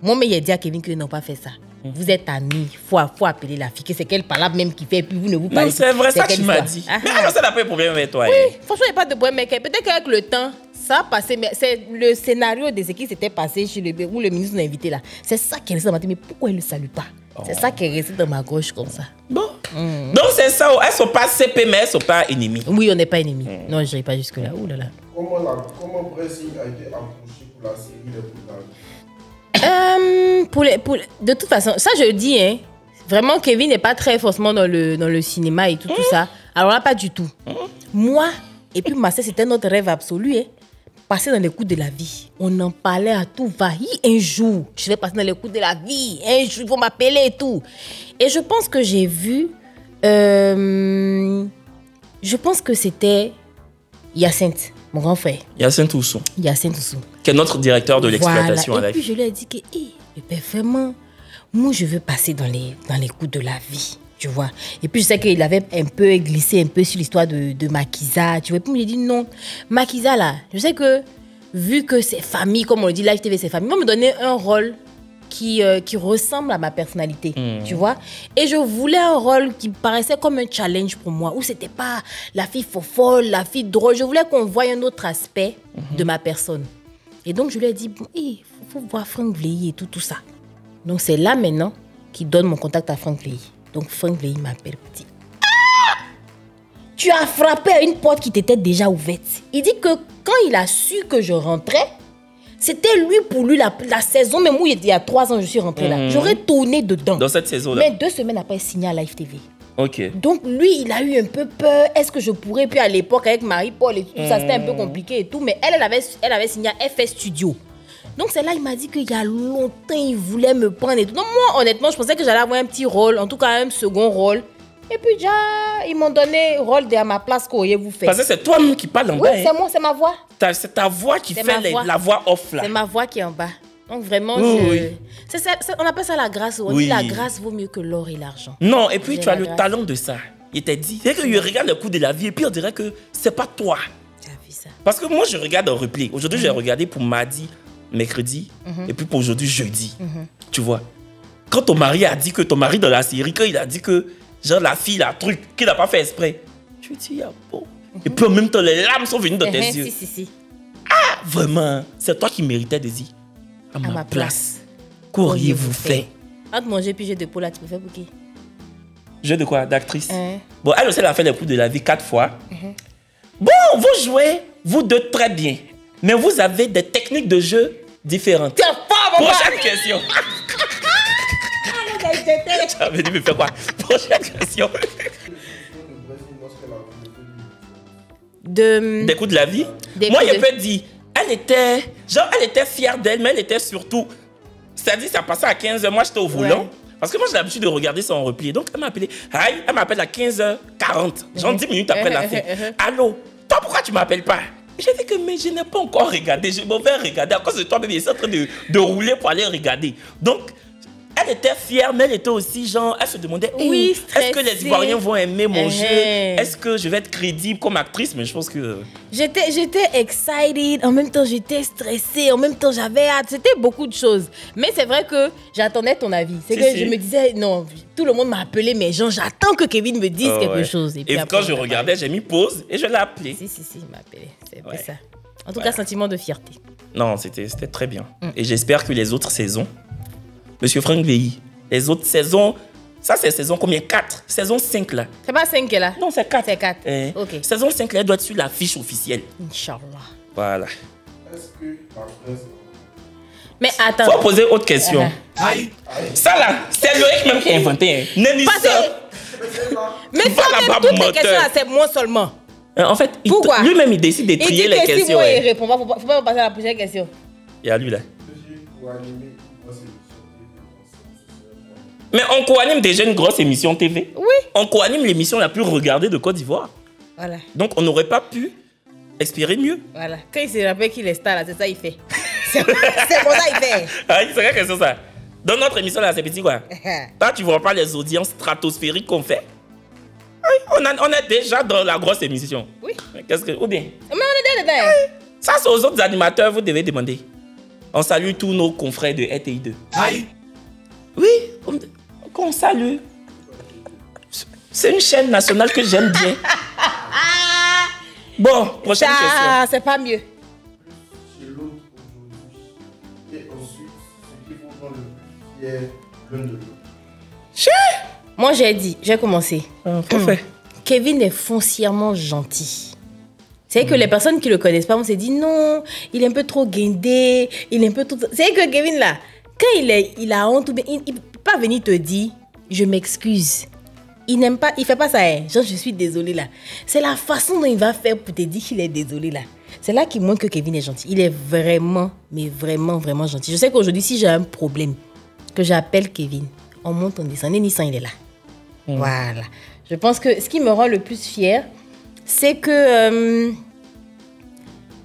Moi, mais il a dit à Kevin qu'ils n'ont pas fait ça. Vous êtes amis, faut appeler la fille, que c'est quelle parole même qui fait, puis vous ne vous parlez pas. Non, c'est vrai, ça tu m'as dit. Mais alors, ça n'a pas de problème avec toi. Oui, franchement, il n'y a pas de problème avec elle. Peut-être qu'avec le temps, ça a passé, mais c'est le scénario de ce qui s'était passé chez où le ministre nous a invité là. C'est ça qui est resté dans ma tête, mais pourquoi elle ne le salue pas? C'est ça qui est resté dans ma gauche comme ça. Bon. Donc, c'est ça, elles ne sont pas CP, mais elles ne sont pas ennemies. Oui, on n'est pas ennemis. Non, je n'irai pas jusque-là. Ouh là là. Comment Brazing a été approché pour la série Les Bouddhas? De toute façon, ça je dis, hein, vraiment Kevin n'est pas très forcément dans le cinéma et tout ça. Alors là, pas du tout. Moi, et puis Marcel, c'était notre rêve absolu. Hein. Passer dans les coups de la vie. On en parlait à tout va. Un jour, je vais passer dans les coups de la vie. Un jour, ils vont m'appeler et tout. Et je pense que j'ai vu... je pense que c'était Hyacinthe, mon grand frère. Hyacinthe Oussou. Qui est notre directeur de l'exploitation. Voilà. Et puis je lui ai dit que, vraiment, moi je veux passer dans les coups de la vie, tu vois. Et puis je sais qu'il avait un peu glissé un peu sur l'histoire de Makiza, tu vois. Et puis il m'a dit non, Makiza là, je sais que vu que c'est famille, comme on le dit, Live TV c'est famille, il va me donner un rôle qui ressemble à ma personnalité, tu vois. Et je voulais un rôle qui paraissait comme un challenge pour moi, où c'était pas la fille fofolle, la fille drôle. Je voulais qu'on voie un autre aspect de ma personne. Et donc, je lui ai dit, bon, faut voir Franck Vleilly et tout ça. Donc, c'est là maintenant qu'il donne mon contact à Franck Vleilly. Donc, Franck Vleilly m'appelle, dit, tu as frappé à une porte qui t'était déjà ouverte. Il dit que quand il a su que je rentrais, c'était pour lui la saison, même où il y a 3 ans, je suis rentrée là. J'aurais tourné dedans. Dans cette saison-là. Mais 2 semaines après, il signait à Live TV. Ok. Donc lui, il a eu un peu peur. Est-ce que je pourrais? Puis à l'époque, avec Marie-Paul et tout ça, c'était un peu compliqué et tout. Mais elle avait signé à FS Studio. Donc c'est là, il m'a dit qu'il y a longtemps, il voulait me prendre et tout. Donc moi, honnêtement, je pensais que j'allais avoir un petit rôle, en tout cas un second rôle. Et puis déjà, ils m'ont donné rôle à ma place qu'auriez-vous fait. Parce que c'est toi-même qui parle en bas. Oui, c'est moi, c'est ma voix. C'est ta voix qui fait la voix off là. C'est ma voix qui est en bas. Donc vraiment, on appelle ça la grâce. On dit la grâce vaut mieux que l'or et l'argent. Non, et puis tu as le talent de ça. Il t'a dit. C'est qu'il regarde le coup de la vie et puis on dirait que c'est pas toi. J'ai vu ça. Parce que moi, je regarde en replay. Aujourd'hui, j'ai regardé pour mardi, mercredi, et puis pour aujourd'hui, jeudi. Tu vois. Quand ton mari a dit que ton mari dans la série, quand il a dit que genre la fille, la truc, qu'il n'a pas fait exprès, je lui dis, ah bon. Et puis en même temps, les larmes sont venues dans tes yeux. Si. Ah, vraiment, c'est toi qui méritais de dire. À ma place. Qu'auriez-vous fait? Entre manger puis jeu de peau là, tu peux faire pour qui? Jeu de quoi? D'actrice? Bon, elle aussi, elle a fait les coups de la vie 4 fois. Bon, vous jouez, vous deux, très bien. Mais vous avez des techniques de jeu différentes. Prochaine question. Tu avais dit me faire quoi? Prochaine question. Des coups de la vie? Moi, je peux dire, elle était fière d'elle, mais elle était surtout... C'est-à-dire, ça passait à 15h, moi j'étais au volant. Ouais. Parce que moi j'ai l'habitude de regarder son replay. Donc elle m'a appelé. Elle m'appelle à 15h40. Genre 10 minutes après la fin. Allô, toi pourquoi tu m'appelles pas? J'ai dit que mais je n'ai pas encore regardé. Je m'en vais regarder. À cause de toi, même, il est en train de rouler pour aller regarder. Donc, elle était fière, mais elle était aussi genre, elle se demandait, oui, est-ce que les Ivoiriens vont aimer mon jeu? Est-ce que je vais être crédible comme actrice? Mais je pense que... J'étais excited, en même temps j'étais stressée, en même temps j'avais hâte, c'était beaucoup de choses. Mais c'est vrai que j'attendais ton avis. C'est que je me disais, non, tout le monde m'a appelé, mais genre j'attends que Kevin me dise quelque chose. Et puis quand je regardais, j'ai mis pause et je l'ai appelé. Si, il m'a appelé, c'est un peu ça. En tout cas, sentiment de fierté. Non, c'était très bien. Et j'espère que les autres saisons, Monsieur Franck Vleilly, les autres saisons, ça c'est saison combien? 4. Saison 5 là. C'est pas 5 là? Non, c'est 4. C'est 4. Ok. Saison 5 là, elle doit être sur la fiche officielle. Inch'Allah. Voilà. Est-ce que la presse... Mais attends. Faut poser autre question. Ça là, c'est Loïc même qui a inventé. Nenny ça. Mais ça même, toutes les questions là, c'est moi seulement. En fait, lui-même il décide de trier les questions. Si moi il répond pas, faut pas passer à la prochaine question. Il y a lui là. Mais on co-anime déjà une grosse émission TV. Oui. On co-anime l'émission la plus regardée de Côte d'Ivoire. Voilà. Donc on n'aurait pas pu espérer mieux. Voilà. Quand il se rappelle qu'il est star là, c'est ça il fait. C'est pour ça il fait. C'est vrai que c'est ça. Dans notre émission là, c'est petit quoi. Là tu vois pas les audiences stratosphériques qu'on fait. On est déjà dans la grosse émission. Oui. Qu'est-ce que... Ou bien? Mais on est dedans. Ça c'est aux autres animateurs, vous devez demander. On salue tous nos confrères de RTI2. Oui, qu'on salue. C'est une chaîne nationale que j'aime bien. Bon, prochaine question. C'est pas mieux. Chez l'autre aujourd'hui. Et ensuite, ce qui vous rend le plus fier l'un de l'autre. Moi j'ai commencé. Parfait. Kevin est foncièrement gentil. C'est que les personnes qui le connaissent pas, on s'est dit non, il est un peu trop guindé, il est un peu trop... C'est que Kevin là, quand il a honte, il ne peut pas venir te dire je m'excuse. Il n'aime pas, il fait pas ça. Genre je suis désolée là. C'est la façon dont il va faire pour te dire qu'il est désolé là. C'est là qu'il montre que Kevin est gentil. Il est vraiment, mais vraiment, vraiment gentil. Je sais qu'aujourd'hui, si j'ai un problème, que j'appelle Kevin, on monte, on descend. Nissan, il est là. Voilà. Je pense que ce qui me rend le plus fière, c'est que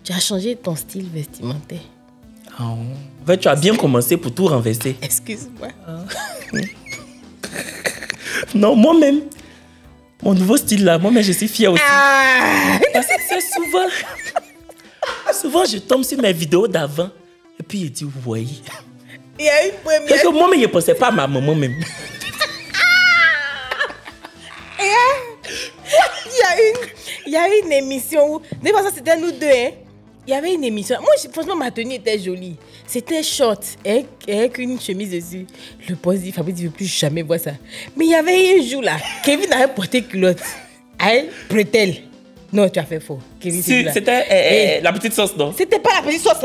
tu as changé ton style vestimentaire. En fait, tu as bien commencé pour tout renverser. Excuse-moi. Non, moi-même, mon nouveau style là, moi-même, je suis fière aussi. Parce que c'est souvent, je tombe sur mes vidéos d'avant et puis je dis, oui, Il y a une première. Parce que moi-même, je ne pensais pas à ma maman même. Il y a une émission où, des fois, ça c'était nous deux, hein. Il y avait une émission. Moi, franchement, ma tenue était jolie. C'était short, avec une chemise dessus. Le boss dit, Fabrice, il ne veut plus jamais voir ça. Mais il y avait un jour là, Kevin avait porté culotte. Avec bretelle. Non, tu as fait faux. Kevin, c'était la petite sauce, non? C'était pas la petite sauce,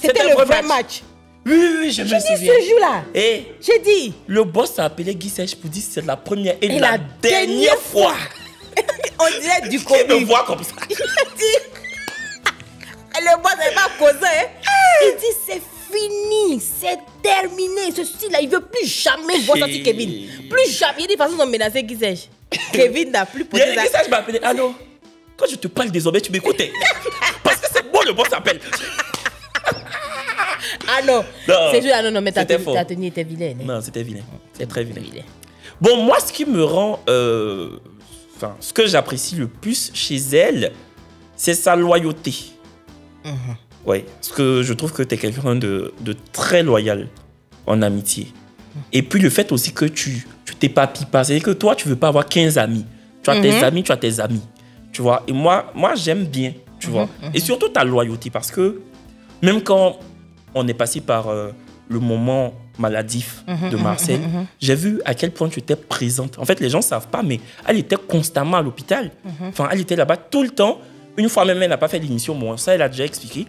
c'était le vrai match. Oui, je me souviens. J'ai dit ce jour-là. J'ai dit. Le boss a appelé Guy Sèche pour dire que c'est la première et la dernière fois. On dirait du Covid. Il me voit comme ça. Il dit. Le boss n'avait pas causé. Il dit c'est fini, c'est terminé. Ce style-là, il ne veut plus jamais voir ça sur Kevin. Plus jamais. Il dit de toute façon, ils ont menacé Guy Sèche. Kevin n'a plus posé ça. Guy Sèche m'a appelé. Ah non, quand je te parle désormais, tu m'écoutes. Parce que c'est bon, le boss s'appelle. Ah non, c'est juste, non, mais ta tenue était vilaine. Non, c'était vilain. C'était très vilain. Bon, moi, ce qui me rend... ce que j'apprécie le plus chez elle, c'est sa loyauté. Oui, parce que je trouve que tu es quelqu'un de très loyal en amitié. Et puis le fait aussi que tu t'éparpilles pas. C'est-à-dire que toi, tu ne veux pas avoir 15 amis. Tu as tes amis, tu as tes amis. Tu vois, et moi j'aime bien, tu vois. Et surtout ta loyauté, parce que même quand on est passé par le moment maladif de Marcel, j'ai vu à quel point tu étais présente. En fait, les gens ne savent pas, mais elle était constamment à l'hôpital. Enfin, elle était là-bas tout le temps. Une fois même, elle n'a pas fait l'émission. Bon, ça, elle a déjà expliqué.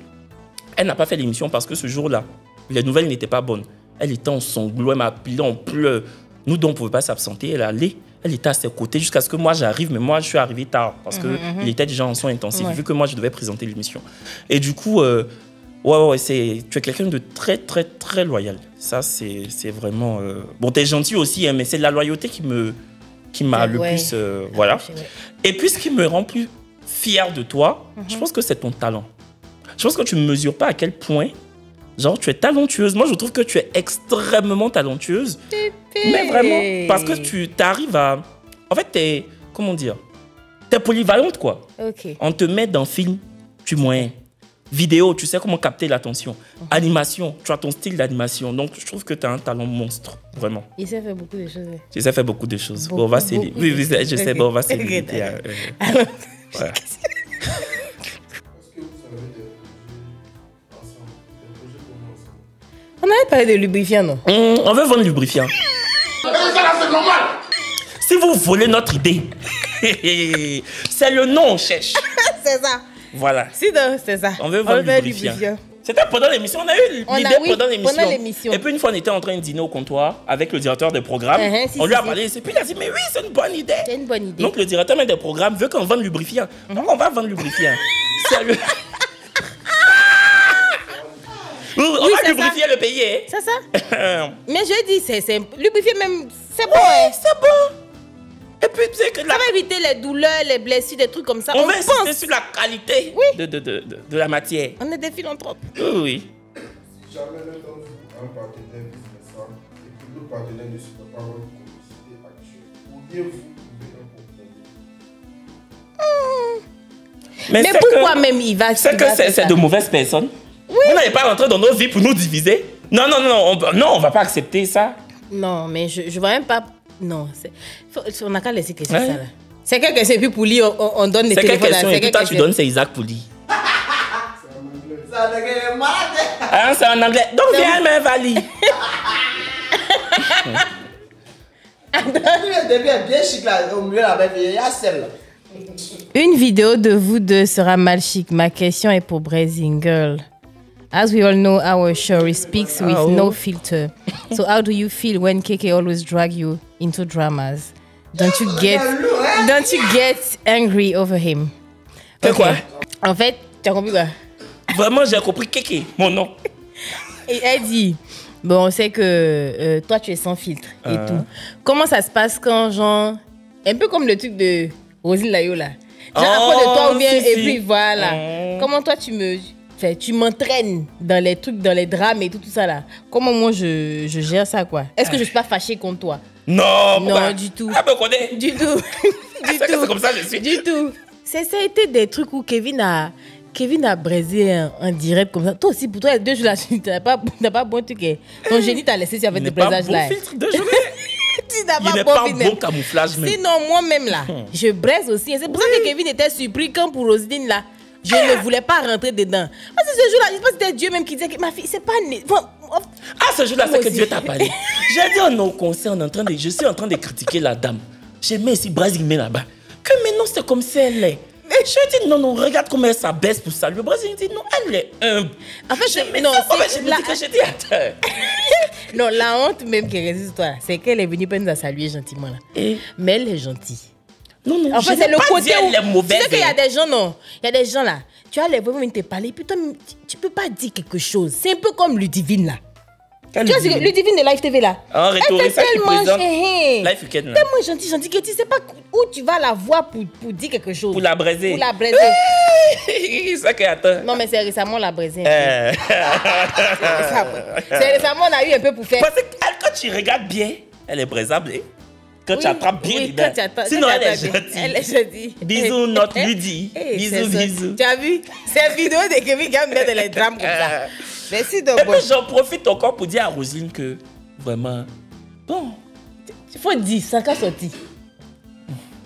Elle n'a pas fait l'émission parce que ce jour-là, les nouvelles n'étaient pas bonnes. Elle était en sanglots, elle m'a appelé en pleurs. Nous, donc, on ne pouvait pas s'absenter. Elle était à ses côtés jusqu'à ce que moi, j'arrive. Mais moi, je suis arrivé tard parce qu'il était déjà en soins intensifs, vu que moi, je devais présenter l'émission. Et du coup... tu es quelqu'un de très, très, très loyal. Ça, c'est vraiment... Bon, tu es gentil aussi, hein, mais c'est la loyauté qui m'a le plus... voilà. Et puis, ce qui me rend plus fier de toi, je pense que c'est ton talent. Je pense que tu ne mesures pas à quel point, genre, tu es talentueuse. Moi, je trouve que tu es extrêmement talentueuse. Mais vraiment, parce que tu arrives à... En fait, t'es... Comment dire? T'es polyvalente, quoi. Okay. On te met dans film, tu es moyen. Vidéo, tu sais comment capter l'attention. Animation, tu as ton style d'animation. Donc, je trouve que tu as un talent monstre, vraiment. Il s'est fait beaucoup de choses. Il s'est fait beaucoup de choses. Bon, on va s'éliminer. Oui, je sais, bon, on va s'éliminer. Voilà. On avait parlé de lubrifiant, non? On veut vendre lubrifiant. C'est normal. Si vous volez notre idée, c'est le nom on cherche. C'est ça. Voilà. Si, non, c'est ça. On veut vendre lubrifiant. C'était pendant l'émission. On a eu l'idée pendant l'émission. Et puis une fois, on était en train de dîner au comptoir avec le directeur des programmes. On lui a parlé. Et puis il a dit, mais oui, c'est une bonne idée. C'est une bonne idée. Donc le directeur des programmes veut qu'on vende lubrifiant. Donc on va vendre lubrifiant. C'est le... On va lubrifier le pays. Hein? C'est ça. Mais je dis, c'est lubrifier même, c'est bon. Ouais, c'est bon. Et puis, tu sais que ça va éviter les douleurs, les blessures, des trucs comme ça. On va insister sur la qualité de la matière. On est des philanthropes. Oui. Si jamais l'un d'entre vous a un partenaire businessman et que l'autre partenaire ne supporte pas votre publicité actuelle, pourriez-vous trouver un compromis? Mais pourquoi même il va... C'est que c'est de mauvaises personnes. Oui. Vous n'allez pas rentrer dans nos vies pour nous diviser. Non, on va pas accepter ça. Non, mais je vois même pas... Non, on n'a qu'à laisser question ça là. C'est quelle question et puis pour lui, on donne les téléphones. C'est quelle question et puis toi tu donnes, c'est Isaac pour lui. C'est en anglais. Ah, c'est en anglais. Donc viens, mais Vali. Le début est bien chic là, au milieu là, il y a celle-là. Une vidéo de vous deux sera mal chic. Ma question est pour Blazing Girl. As we all know, our show speaks with no filter. So how do you feel when KK always drag you into dramas? Don't you get angry over him? Quoi? En fait, tu as compris quoi? Vraiment, j'ai compris KK, mon nom. Et elle dit, bon, on sait que toi, tu es sans filtre et tout. Comment ça se passe quand, genre, un peu comme le truc de Rosine Layo là. Genre, après de toi ou bien, et puis voilà. Comment toi, tu m'entraînes dans les trucs, dans les drames et tout ça là. Comment moi je gère ça quoi? Est-ce que je suis pas fâchée contre toi? Non, du tout. Ah, me connais? Du tout. C'est comme ça que je suis. Du tout. Ça a été des trucs où Kevin Kevin a braisé en direct comme ça. Toi aussi, pour toi, les 2 jours là, tu n'as pas bon truc. Ton génie t'a laissé avec des braisages là. Il n'est pas bon filtre 2 jours. Il n'est pas bon camouflage même. Sinon, moi-même là, je braise aussi. C'est pour ça que Kevin était surpris quand pour Roselyne là, je ne voulais pas rentrer dedans. Parce que ce jour-là, je pense que c'était Dieu même qui disait que ma fille, c'est pas... ce jour-là, c'est que Dieu t'a parlé. J'ai dit, non, conseil, je suis en train de critiquer la dame. J'ai mis ici, Brésil là-bas. Que maintenant, c'est comme si elle est. Je dis, non, regarde comment elle s'abaisse pour saluer. Brésil dit, non, elle est humble. En fait, je me dis que j'ai dit, attends. Non, la honte même qui résiste toi, c'est qu'elle est venue pour nous saluer gentiment là. Mais elle est gentille. Non, en fait, c'est le côté où elle est mauvaise. Tu sais qu'il y a des gens, non. Il y a des gens là. Tu as les voix venir te parler, puis toi, tu peux pas dire quelque chose. C'est un peu comme Ludivine là. Tu vois, Ludivine de Live TV là. Elle est tellement gentille que tu sais pas où tu vas la voir pour dire quelque chose. Pour la braiser. Pour la braiser. Ça qui attend. Non, mais c'est récemment la braiser. C'est récemment on a eu un peu pour faire. Parce que quand tu regardes bien, elle est braisable. Quand tu attrapes bien, sinon elle est gentille. Elle est gentille. Bisous, notre Ludi. Bisous. Tu as vu? C'est une vidéo de Kevin qui a mis dans les drames comme ça. Merci donc. Et puis j'en profite encore pour dire à Roselyne que vraiment, bon. Il faut dire, ça qu'a sorti.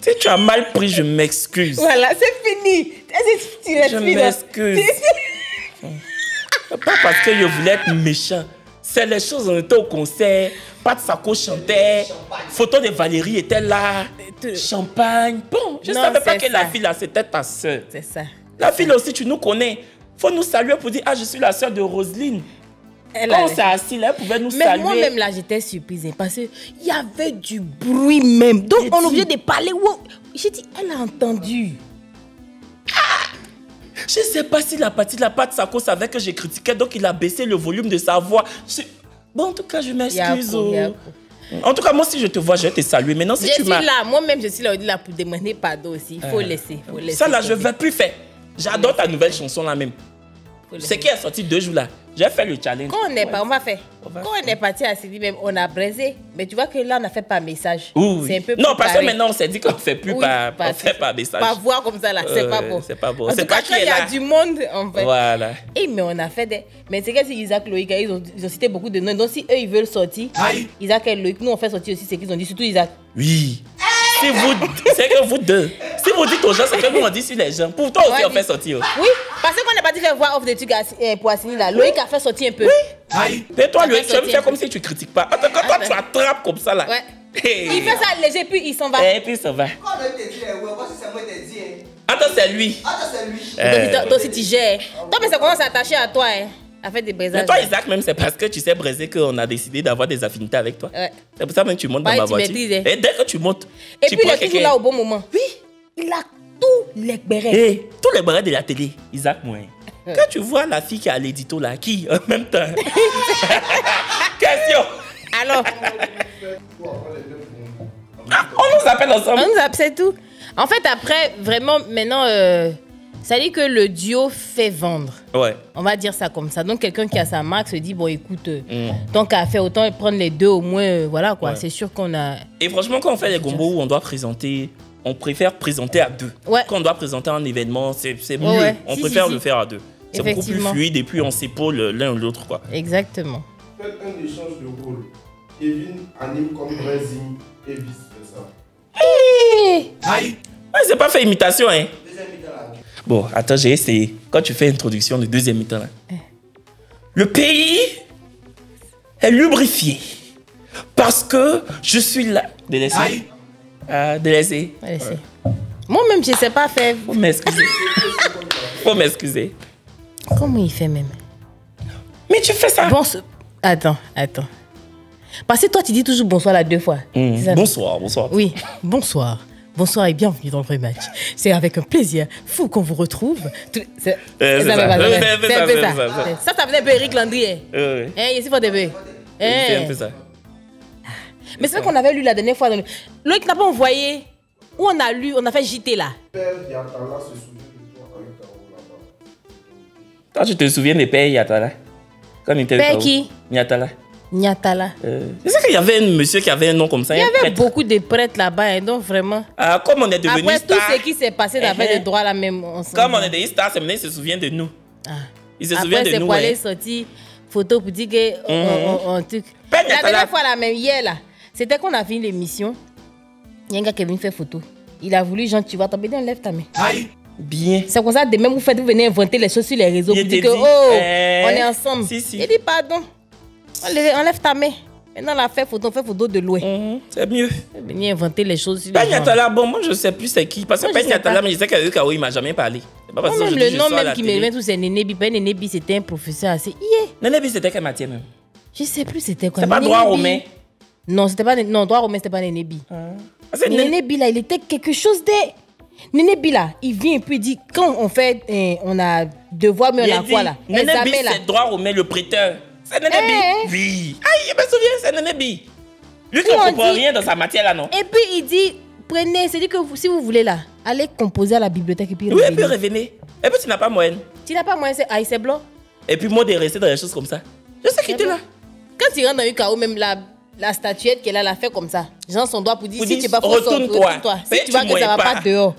Si tu as mal pris, je m'excuse. Voilà, c'est fini. Je m'excuse. Pas parce que je voulais être méchant. C'est les choses, on était au concert, Pat Sako chantait, photo de Valérie était là, champagne. Bon, je ne savais pas que la fille là, c'était ta soeur. C'est ça. La fille là aussi, tu nous connais. Faut nous saluer pour dire, je suis la soeur de Roselyne. Quand on s'est assis là, elle pouvait nous saluer. Mais moi-même là, j'étais surprise parce qu'il y avait du bruit même. Donc on est obligé de parler. J'ai dit, elle a entendu. Je ne sais pas si la partie de la Pat Sako savait que j'ai critiqué, donc il a baissé le volume de sa voix. Bon, en tout cas, je m'excuse. En tout cas, moi, si je te vois, je vais te saluer. Maintenant, si tu m'as... là, moi-même, je suis là pour demander pardon aussi. Il faut laisser. Ça, là, je ne vais plus faire. J'adore ta nouvelle chanson là même. C'est qui est sorti 2 jours là. J'ai fait le challenge. Quand on est pas, on va faire. Quand on est parti à Sydney même, on a braisé. Mais tu vois que là, on a fait par message. Oui. C'est un peu non, parce que maintenant, on s'est dit qu'on ne fait plus par message. Pas voir comme ça là, c'est pas bon. C'est pas bon. En tout cas, quand il y a du monde, en fait. Voilà. Mais on a fait des... Mais c'est que si Isaac, Loïc, ils ont cité beaucoup de noms. Donc si eux, ils veulent sortir, Isaac et Loïc, nous, on fait sortir aussi ce qu'ils ont dit. Surtout Isaac. Oui. C'est que vous deux. Si vous dites aux gens, c'est que nous on dit sur les gens. Pour toi aussi, on fait sortir. Oui, parce qu'on n'est pas dit faire voir off de trucs pour Assini là. Loïc a fait sortir un peu. Oui. Mais toi, Loïc, tu vas me faire comme si tu critiques pas. Quand toi, tu attrapes comme ça là. Ouais. Il fait ça léger, puis il s'en va. Et puis il s'en va. Quand on te dit, moi, c'est moi qui te dis. Attends, c'est lui. Toi aussi, tu gères. Toi, mais ça commence à s'attacher à toi, hein. À faire des braisages. Mais toi, Isaac, même, c'est parce que tu sais braiser qu'on a décidé d'avoir des affinités avec toi. Ouais. C'est pour ça même que tu montes dans ma voiture. Et dès que tu montes, et puis il est toujours là au bon moment. Oui. Il a tous les bérets. Tous les bérets de la télé. Isaac, moi. Quand tu vois la fille qui est à l'édito là, qui en même temps. Question. Alors. On nous appelle ensemble. On nous appelle, c'est tout. En fait, après, vraiment, maintenant. Ça dit que le duo fait vendre. Ouais. On va dire ça comme ça. Donc, quelqu'un qui a sa marque se dit, bon, écoute, tant qu'à faire, autant prendre les deux au moins. Voilà, quoi. Ouais. C'est sûr qu'on a... Et franchement, quand on fait les gombos où on doit présenter, on préfère présenter à deux. Ouais. Quand on doit présenter un événement, c'est mieux. Ouais. On préfère le faire à deux. C'est beaucoup plus fluide et puis on s'épaule l'un ou l'autre, quoi. Exactement. Faites un échange de rôle. Kevin anime comme Brésil et vice-versa. Aïe! Ouais, c'est pas fait imitation, hein. Bon, attends, j'ai essayé. Quand tu fais l'introduction du deuxième mi-temps, là. Le pays est lubrifié parce que je suis là. Délaissé. Délaissé. Moi-même, je ne sais pas faire. Faut m'excuser. Faut m'excuser. Comment il fait même? Mais tu fais ça. Bon, attends. Parce que toi, tu dis toujours bonsoir là 2 fois. Bonsoir. Oui, bonsoir. Bonsoir et bienvenue dans le vrai match. C'est avec un plaisir fou qu'on vous retrouve. C'est ça. Ça venait un peu Eric Landry. Ici, faut des c'est un peu ça. Mais c'est vrai qu'on avait lu la dernière fois. Loïc n'a pas envoyé. Où on a lu, on a fait JT là. Toi, tu te souviens de Père Yatala? Quand il était Père qui? Yatala. Nyatala. Je sais qu'il y avait un monsieur qui avait un nom comme ça. Il y avait beaucoup de prêtres là-bas, hein, donc vraiment. Ah, comme on est devenu après star. Après tout ce qui s'est passé d'affaires de droit là même. Comme on est des stars, c'est maintenant il se souvient de nous. Ah. Il se souvient de nous. Après, c'est pour aller sortir photo pour dire que truc. La dernière fois, là, même hier, là, c'était qu'on a fini l'émission. Il y a un gars qui est venu faire photo. Il a voulu, genre, tu vois, t'as dit, enlève ta main. Aïe. Bien. C'est comme ça, demain, vous venez inventer les choses sur les réseaux. Vous dites que, on est ensemble. Si, si. Il dit, pardon. Enlève ta main. Maintenant, on a fait photo de loin. C'est mieux. Venir inventer les choses sur les réseaux. Peñatala, bon, moi, je sais plus c'est qui. Parce que Peñatala, mais je sais que il m'a jamais parlé. Pas parce que le nom même qui me vient, c'est Nénébi. Nénébi, c'était un professeur assez. Nénébi, c'était quelle matière même? Je sais plus, c'était quoi. C'est pas droit romain? Non, c'était pas. Non, droit romain, c'était pas Nénébi. Nénébi, là, il était quelque chose de. Nénébi, là, il vient et puis il dit quand on fait. On a devoir, mais on a quoi là? Nénébi, c'est droit romain, le prêteur. C'est Nénébi. Oui. Aïe, je me souviens, c'est Nénébi. Lui qui ne comprend rien dans sa matière là, non? Et puis il dit prenez, c'est dit que si vous voulez là, allez composer à la bibliothèque et puis revenez. Oui, et puis revenez. Et puis tu n'as pas moyenne. Tu n'as pas moyenne, c'est blanc. Et puis moi de rester dans des choses comme ça. Je sais qui était là. Quand tu rentres dans une chaos, même la statuette qu'elle a la fait comme ça. Jean son doigt pour dire si tu n'es pas faux, retourne-toi. Si tu vois que ça ne va pas dehors.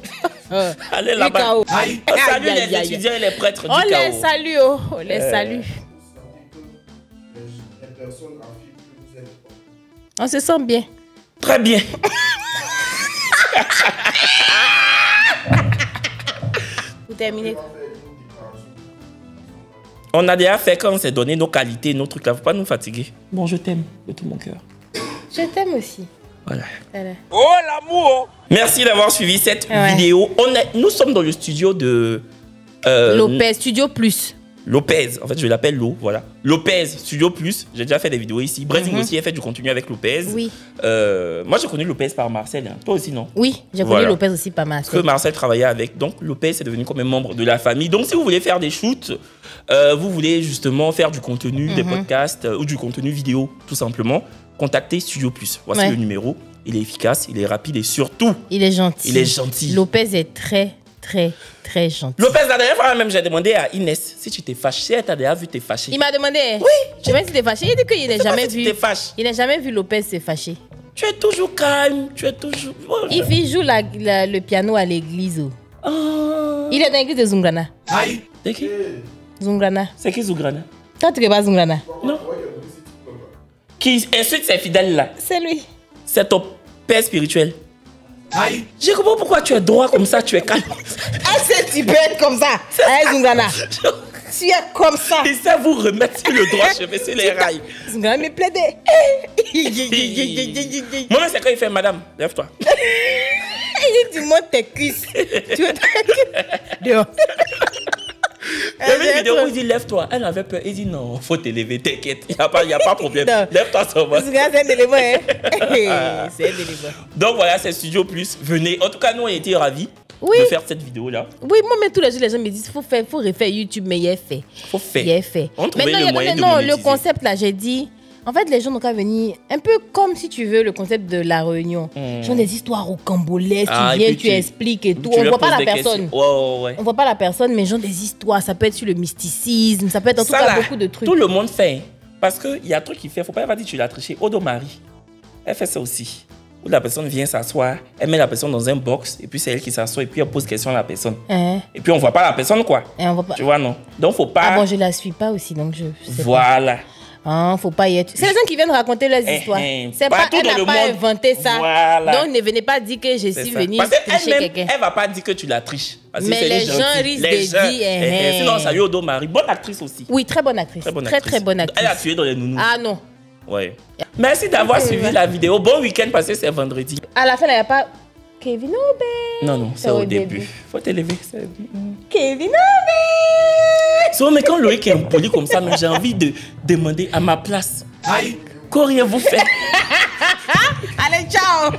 Allez là-bas. On salue les étudiants et les prêtres du chaos. On les salue, on les salue. On se sent bien. Très bien. Vous terminez. On a déjà fait quand on s'est donné nos qualités, nos trucs là. Faut pas nous fatiguer. Bon, je t'aime de tout mon cœur. Je t'aime aussi. Voilà. Oh l'amour. Merci d'avoir suivi cette vidéo. Nous sommes dans le studio de Lopez Studio Plus. Lopez, en fait je l'appelle Lo, voilà. Lopez Studio Plus, j'ai déjà fait des vidéos ici. Brezing aussi a fait du contenu avec Lopez. Oui. Moi j'ai connu Lopez par Marcel, hein. Toi aussi non? Oui, j'ai connu Lopez aussi par Marcel. Que Marcel travaillait avec, donc Lopez est devenu comme un membre de la famille. Donc si vous voulez faire des shoots, vous voulez justement faire du contenu, des podcasts ou du contenu vidéo tout simplement, contactez Studio Plus. Voici le numéro, il est efficace, il est rapide et surtout... Il est gentil. Il est gentil. Lopez est très gentil. Lopez, la dernière fois même, j'ai demandé à Inès si tu t'es fâché. Elle t'a déjà vu t'es fâché. Il m'a demandé. Oui. Je sais pas si t'es fâché. Il dit qu'il n'a jamais vu. Il n'a jamais vu Lopez se fâcher. Tu es toujours calme. Tu es toujours. Il joue le piano à l'église. Il est dans l'église de Zungrana. Aïe. C'est qui? Zungrana. C'est qui Zungrana? Toi, tu ne connais pas Zungrana? Non. Qui insulte ses fidèles là? C'est lui. C'est ton père spirituel. Aïe. Je comprends pourquoi tu es droit comme ça, tu es calme. Est-ce que tu peux être comme ça? Allez, Zungrana. Tu es comme ça. Et ça vous remettre sur le droit chemin, sur les rails. Zungrana me plaidait. Moi, c'est quand il fait madame, lève-toi. Il dit, tu montes tes cuisses. Tu veux dehors. Il y avait une vidéo où il dit lève-toi. Elle avait peur. Il dit non, faut te lever, t'inquiète. Il n'y a pas de problème. Lève-toi, ça va. C'est un élément, hein. C'est un élément. Donc voilà, c'est Studio Plus. Venez. En tout cas, nous, on était ravis de faire cette vidéo-là. Oui, moi, mais tous les jours, les gens me disent faut refaire YouTube, mais il est fait. Faut faire. Il est fait. On trouvait le moyen de monétiser. Le concept, là, j'ai dit. En fait, les gens n'ont qu'à venir un peu comme si tu veux le concept de la réunion. Genre des histoires rocambolesques, tu viens, tu expliques et tout. On ne voit pas la personne. Ouais. On voit pas la personne, mais genre des histoires. Ça peut être sur le mysticisme, ça peut être en tout cas beaucoup de trucs. Tout le monde fait. Parce qu'il y a un truc qu'il fait. Faut pas dire que tu l'as triché. Odo Marie, elle fait ça aussi. Où la personne vient s'asseoir, elle met la personne dans un box, et puis c'est elle qui s'assoit, et puis elle pose question à la personne. Et puis on voit pas la personne, quoi. On voit pas. Tu vois, non? Donc faut pas. Ah bon, je la suis pas aussi, donc je sais voilà. Pas. Ah, faut pas y être. C'est les gens qui viennent raconter leurs histoires. C'est pas elle n'a pas inventé ça. Voilà. Donc ne venez pas dire que je suis venue tricher quelqu'un. Elle va pas dire que tu la triches. Mais les gens risquent de dire. Sinon, salut Odo Marie. Bonne actrice aussi. Oui, très bonne actrice. Très bonne actrice. Elle a tué dans les nounous. Ah non. Ouais. Merci d'avoir suivi la vidéo. Bon week-end passé, c'est vendredi. À la fin, il n'y a pas Kevin Obey. Non, c'est au début. Faut t'élever. Kevin Obey. Mais quand Loïc est impoli comme ça, j'ai envie de demander à ma place. Aïe, qu'auriez-vous fait? Allez, ciao.